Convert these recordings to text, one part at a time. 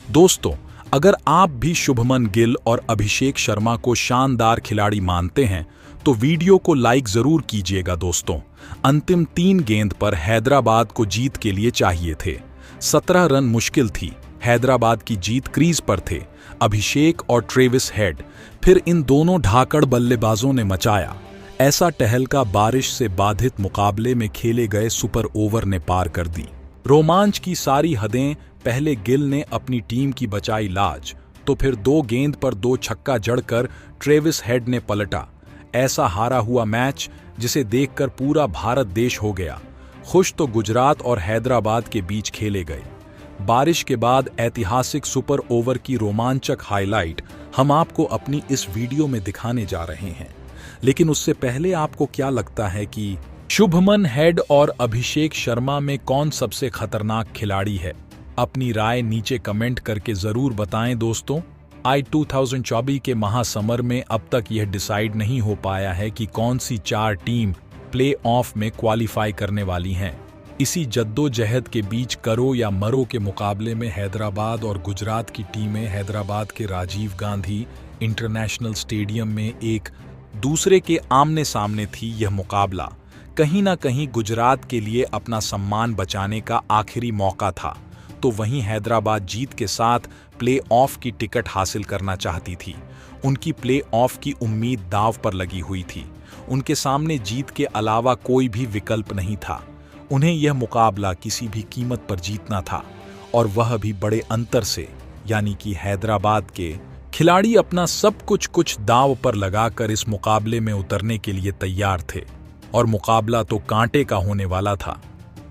दोस्तों, अगर आप भी शुभमन गिल और अभिषेक शर्मा को शानदार खिलाड़ी मानते हैं तो वीडियो को लाइक जरूर कीजिएगा। दोस्तों, अंतिम 3 गेंद पर हैदराबाद को जीत के लिए चाहिए थे। 17 रन मुश्किल थी। हैदराबाद की जीत क्रीज पर थे अभिषेक और ट्रेविस हेड। फिर इन दोनों ढाकड़ बल्लेबाजों ने मचाया ऐसा टहलका, बारिश से बाधित मुकाबले में खेले गए सुपर ओवर ने पार कर दी। रोमांच की सारी हदें। पहले गिल ने अपनी टीम की बचाई लाज, तो फिर 2 गेंद पर 2 छक्का जड़कर ट्रेविस हेड ने पलटा ऐसा हारा हुआ मैच जिसे देखकर पूरा भारत देश हो गया खुश। तो गुजरात और हैदराबाद के बीच खेले गए बारिश के बाद ऐतिहासिक सुपर ओवर की रोमांचक हाईलाइट हम आपको अपनी इस वीडियो में दिखाने जा रहे हैं। लेकिन उससे पहले आपको क्या लगता है कि शुभमन हेड और अभिषेक शर्मा में कौन सबसे खतरनाक खिलाड़ी है? अपनी राय नीचे कमेंट करके जरूर बताएं। दोस्तों, आई 2024 के महासमर में अब तक यह डिसाइड नहीं हो पाया है कि कौन सी 4 टीम प्ले ऑफ में क्वालिफाई करने वाली हैं। इसी जद्दोजहद के बीच करो या मरो के मुकाबले में हैदराबाद और गुजरात की टीमें हैदराबाद के राजीव गांधी इंटरनेशनल स्टेडियम में एक दूसरे के आमने सामने थी। यह मुकाबला कहीं ना कहीं गुजरात के लिए अपना सम्मान बचाने का आखिरी मौका था, तो वहीं हैदराबाद जीत के साथ प्ले ऑफ की टिकट हासिल करना चाहती थी। उनकी प्ले ऑफ की उम्मीद दांव पर लगी हुई थी। उनके सामने जीत के अलावा कोई भी विकल्प नहीं था। उन्हें यह मुकाबला किसी भी कीमत पर जीतना था, और वह भी बड़े अंतर से, यानी कि हैदराबाद के खिलाड़ी अपना सब कुछ दांव पर लगाकर इस मुकाबले में उतरने के लिए तैयार थे। और मुकाबला तो कांटे का होने वाला था,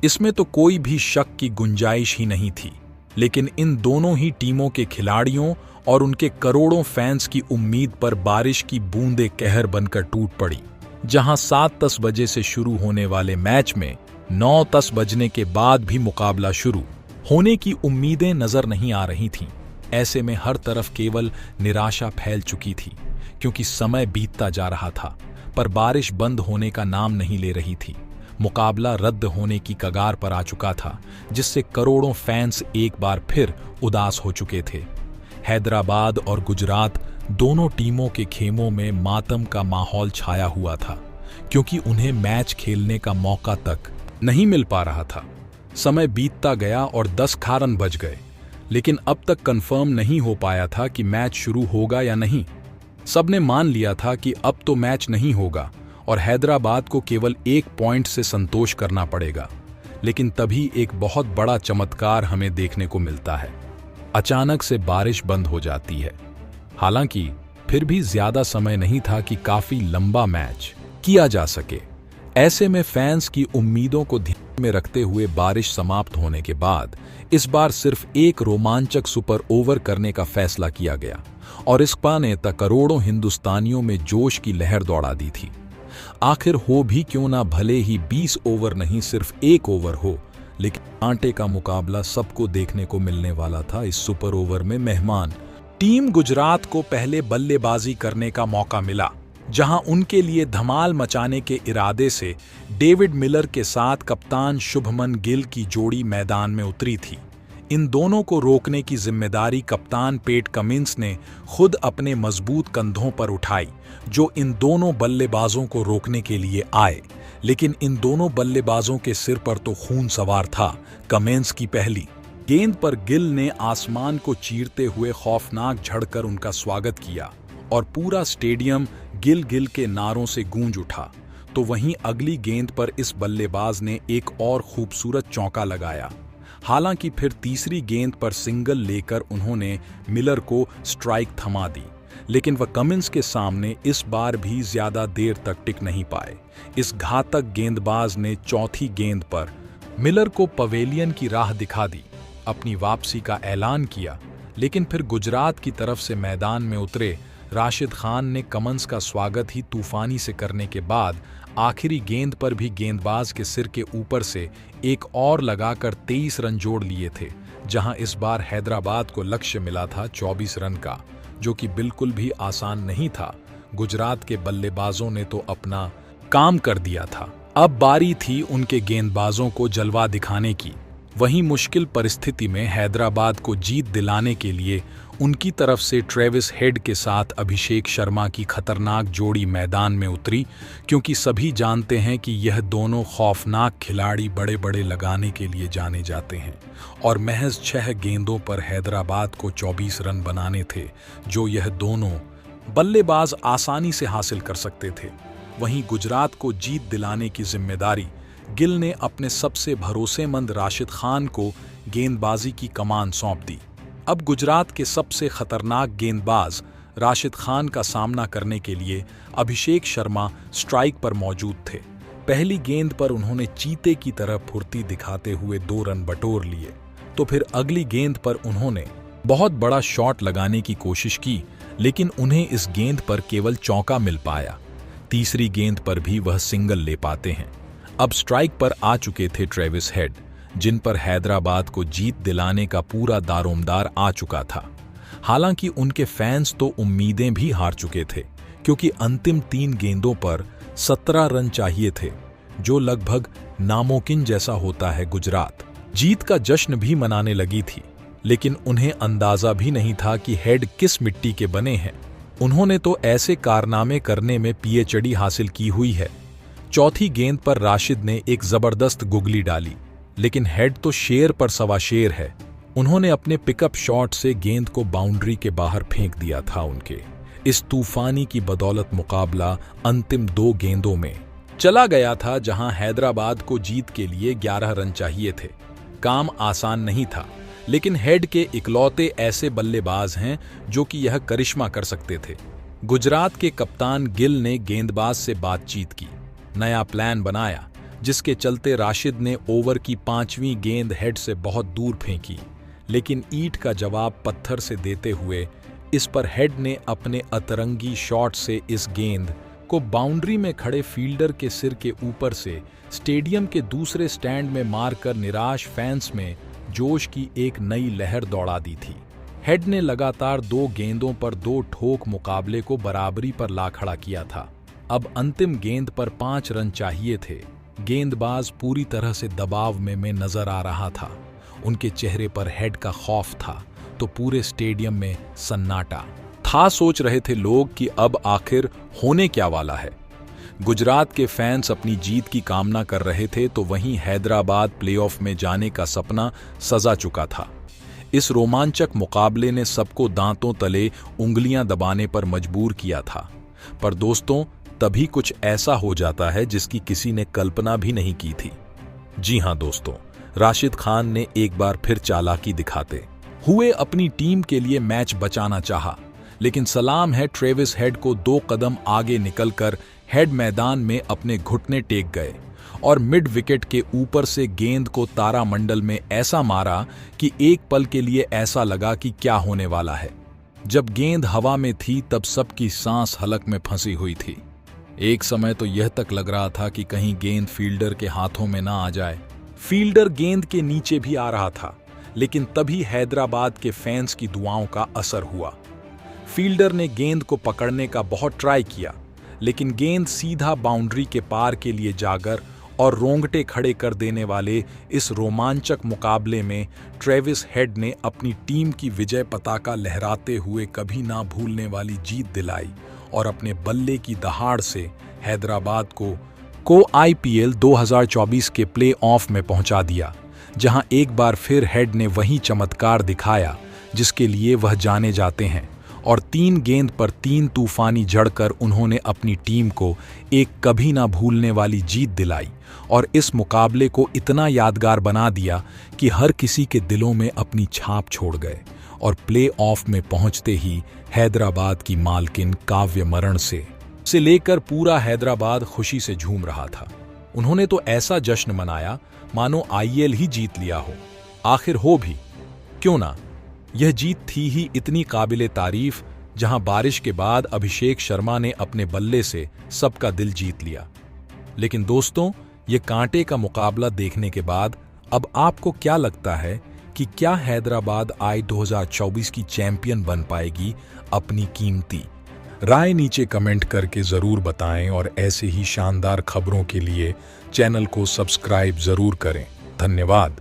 इसमें तो कोई भी शक की गुंजाइश ही नहीं थी। लेकिन इन दोनों ही टीमों के खिलाड़ियों और उनके करोड़ों फैंस की उम्मीद पर बारिश की बूंदें कहर बनकर टूट पड़ी। जहां 7:10 बजे से शुरू होने वाले मैच में 9:10 बजने के बाद भी मुकाबला शुरू होने की उम्मीदें नजर नहीं आ रही थीं। ऐसे में हर तरफ केवल निराशा फैल चुकी थी, क्योंकि समय बीतता जा रहा था पर बारिश बंद होने का नाम नहीं ले रही थी। मुकाबला रद्द होने की कगार पर आ चुका था, जिससे करोड़ों फैंस एक बार फिर उदास हो चुके थे। हैदराबाद और गुजरात दोनों टीमों के खेमों में मातम का माहौल छाया हुआ था, क्योंकि उन्हें मैच खेलने का मौका तक नहीं मिल पा रहा था। समय बीतता गया और 10 रन बज गए, लेकिन अब तक कंफर्म नहीं हो पाया था कि मैच शुरू होगा या नहीं। सबने मान लिया था कि अब तो मैच नहीं होगा और हैदराबाद को केवल 1 पॉइंट से संतोष करना पड़ेगा। लेकिन तभी एक बहुत बड़ा चमत्कार हमें देखने को मिलता है। अचानक से बारिश बंद हो जाती है। हालांकि फिर भी ज्यादा समय नहीं था कि काफी लंबा मैच किया जा सके। ऐसे में फैंस की उम्मीदों को ध्यान में रखते हुए बारिश समाप्त होने के बाद इस बार सिर्फ एक रोमांचक सुपर ओवर करने का फैसला किया गया, और इस ने करोड़ों हिंदुस्तानियों में जोश की लहर दौड़ा दी थी। आखिर हो भी क्यों ना, भले ही 20 ओवर नहीं सिर्फ 1 ओवर हो, लेकिन कांटे का मुकाबला सबको देखने को मिलने वाला था। इस सुपर ओवर में मेहमान टीम गुजरात को पहले बल्लेबाजी करने का मौका मिला, जहां उनके लिए धमाल मचाने के इरादे से डेविड मिलर के साथ कप्तान शुभमन गिल की जोड़ी मैदान में उतरी थी। इन दोनों को रोकने की जिम्मेदारी कप्तान पैट कमिंस ने खुद अपने मजबूत कंधों पर उठाई, जो इन दोनों बल्लेबाजों को रोकने के लिए आए। लेकिन इन दोनों बल्लेबाजों के सिर पर तो खून सवार था। कमिंस की पहली गेंद पर गिल ने आसमान को चीरते हुए खौफनाक झड़कर उनका स्वागत किया, और पूरा स्टेडियम गिल गिल के नारों से गूंज उठा। तो वहीं अगली गेंद पर इस बल्लेबाज ने एक और खूबसूरत चौका लगाया। हालांकि फिर तीसरी गेंद पर सिंगल लेकर उन्होंने मिलर को स्ट्राइक थमा दी, लेकिन वह कमिंस के सामने इस बार भी ज्यादा देर तक टिक नहीं पाए। इस घातक गेंदबाज ने चौथी गेंद पर मिलर को पवेलियन की राह दिखा दी, अपनी वापसी का ऐलान किया। लेकिन फिर गुजरात की तरफ से मैदान में उतरे राशिद खान ने कमिंस का स्वागत ही तूफानी से करने के बाद आखिरी गेंद पर भी गेंदबाज के सिर के ऊपर से एक और लगाकर 23 रन जोड़ लिए थे, जहां इस बार हैदराबाद को लक्ष्य मिला था 24 रन का, जो कि बिल्कुल भी आसान नहीं था। गुजरात के बल्लेबाजों ने तो अपना काम कर दिया था। अब बारी थी उनके गेंदबाजों को जलवा दिखाने की। वहीं मुश्किल परिस्थिति में हैदराबाद को जीत दिलाने के लिए उनकी तरफ से ट्रेविस हेड के साथ अभिषेक शर्मा की खतरनाक जोड़ी मैदान में उतरी, क्योंकि सभी जानते हैं कि यह दोनों खौफनाक खिलाड़ी बड़े बड़े लगाने के लिए जाने जाते हैं और महज 6 गेंदों पर हैदराबाद को 24 रन बनाने थे, जो यह दोनों बल्लेबाज आसानी से हासिल कर सकते थे। वहीं गुजरात को जीत दिलाने की जिम्मेदारी गिल ने अपने सबसे भरोसेमंद राशिद खान को गेंदबाजी की कमान सौंप दी। अब गुजरात के सबसे खतरनाक गेंदबाज राशिद खान का सामना करने के लिए अभिषेक शर्मा स्ट्राइक पर मौजूद थे। पहली गेंद पर उन्होंने चीते की तरह फुर्ती दिखाते हुए 2 रन बटोर लिए, तो फिर अगली गेंद पर उन्होंने बहुत बड़ा शॉट लगाने की कोशिश की, लेकिन उन्हें इस गेंद पर केवल चौका मिल पाया। तीसरी गेंद पर भी वह सिंगल ले पाते हैं। अब स्ट्राइक पर आ चुके थे ट्रेविस हेड, जिन पर हैदराबाद को जीत दिलाने का पूरा दारोमदार आ चुका था। हालांकि उनके फैंस तो उम्मीदें भी हार चुके थे, क्योंकि अंतिम 3 गेंदों पर 17 रन चाहिए थे, जो लगभग नामुमकिन जैसा होता है। गुजरात जीत का जश्न भी मनाने लगी थी, लेकिन उन्हें अंदाजा भी नहीं था कि हेड किस मिट्टी के बने हैं। उन्होंने तो ऐसे कारनामे करने में पीएचडी हासिल की हुई है। चौथी गेंद पर राशिद ने एक जबरदस्त गुगली डाली, लेकिन हेड तो शेर पर सवा शेर है। उन्होंने अपने पिकअप शॉट से गेंद को बाउंड्री के बाहर फेंक दिया था। उनके इस तूफानी की बदौलत मुकाबला अंतिम 2 गेंदों में चला गया था, जहां हैदराबाद को जीत के लिए 11 रन चाहिए थे। काम आसान नहीं था, लेकिन हेड के इकलौते ऐसे बल्लेबाज हैं जो कि यह करिश्मा कर सकते थे। गुजरात के कप्तान गिल ने गेंदबाज से बातचीत की, नया प्लान बनाया, जिसके चलते राशिद ने ओवर की 5वीं गेंद हेड से बहुत दूर फेंकी, लेकिन ईंट का जवाब पत्थर से देते हुए इस पर हेड ने अपने अतरंगी शॉट से इस गेंद को बाउंड्री में खड़े फील्डर के सिर के ऊपर से स्टेडियम के दूसरे स्टैंड में मारकर निराश फैंस में जोश की एक नई लहर दौड़ा दी थी। हेड ने लगातार 2 गेंदों पर 2 ठोक मुकाबले को बराबरी पर ला खड़ा किया था। अब अंतिम गेंद पर 5 रन चाहिए थे। गेंदबाज पूरी तरह से दबाव में नजर आ रहा था। उनके चेहरे पर हेड का खौफ था, तो पूरे स्टेडियम में सन्नाटा था। सोच रहे थे लोग कि अब आखिर होने क्या वाला है। गुजरात के फैंस अपनी जीत की कामना कर रहे थे, तो वहीं हैदराबाद प्लेऑफ में जाने का सपना सजा चुका था। इस रोमांचक मुकाबले ने सबको दांतों तले उंगलियां दबाने पर मजबूर किया था। पर दोस्तों, तभी कुछ ऐसा हो जाता है जिसकी किसी ने कल्पना भी नहीं की थी। जी हां दोस्तों, राशिद खान ने एक बार फिर चालाकी दिखाते हुए अपनी टीम के लिए मैच बचाना चाहा, लेकिन सलाम है ट्रेविस हेड को 2 कदम आगे निकलकर हेड मैदान में अपने घुटने टेक गए और मिड विकेट के ऊपर से गेंद को तारामंडल में ऐसा मारा कि एक पल के लिए ऐसा लगा कि क्या होने वाला है। जब गेंद हवा में थी तब सबकी सांस हलक में फंसी हुई थी। एक समय तो यह तक लग रहा था कि कहीं गेंद फील्डर के हाथों में ना आ जाए। फील्डर गेंद के नीचे भी आ रहा था, लेकिन तभी हैदराबाद के फैंस की दुआओं का असर हुआ। फील्डर ने गेंद को पकड़ने का बहुत ट्राई किया, लेकिन गेंद सीधा बाउंड्री के पार के लिए जाकर और रोंगटे खड़े कर देने वाले इस रोमांचक मुकाबले में ट्रेविस हेड ने अपनी टीम की विजय पताका लहराते हुए कभी ना भूलने वाली जीत दिलाई और अपने बल्ले की दहाड़ से हैदराबाद को आईपीएल 2024 के प्ले ऑफ में पहुंचा दिया, जहां एक बार फिर हेड ने वही चमत्कार दिखाया जिसके लिए वह जाने जाते हैं, और 3 गेंद पर 3 तूफानी जड़कर उन्होंने अपनी टीम को एक कभी ना भूलने वाली जीत दिलाई और इस मुकाबले को इतना यादगार बना दिया कि हर किसी के दिलों में अपनी छाप छोड़ गए। और प्ले ऑफ में पहुंचते ही हैदराबाद की मालकिन काव्य मरण से लेकर पूरा हैदराबाद खुशी से झूम रहा था। उन्होंने तो ऐसा जश्न मनाया मानो आईपीएल ही जीत लिया हो। आखिर हो भी क्यों ना, यह जीत थी ही इतनी काबिले तारीफ, जहां बारिश के बाद अभिषेक शर्मा ने अपने बल्ले से सबका दिल जीत लिया। लेकिन दोस्तों, ये कांटे का मुकाबला देखने के बाद अब आपको क्या लगता है कि क्या हैदराबाद आई 2024 की चैंपियन बन पाएगी? अपनी कीमती राय नीचे कमेंट करके जरूर बताएं और ऐसे ही शानदार खबरों के लिए चैनल को सब्सक्राइब जरूर करें। धन्यवाद।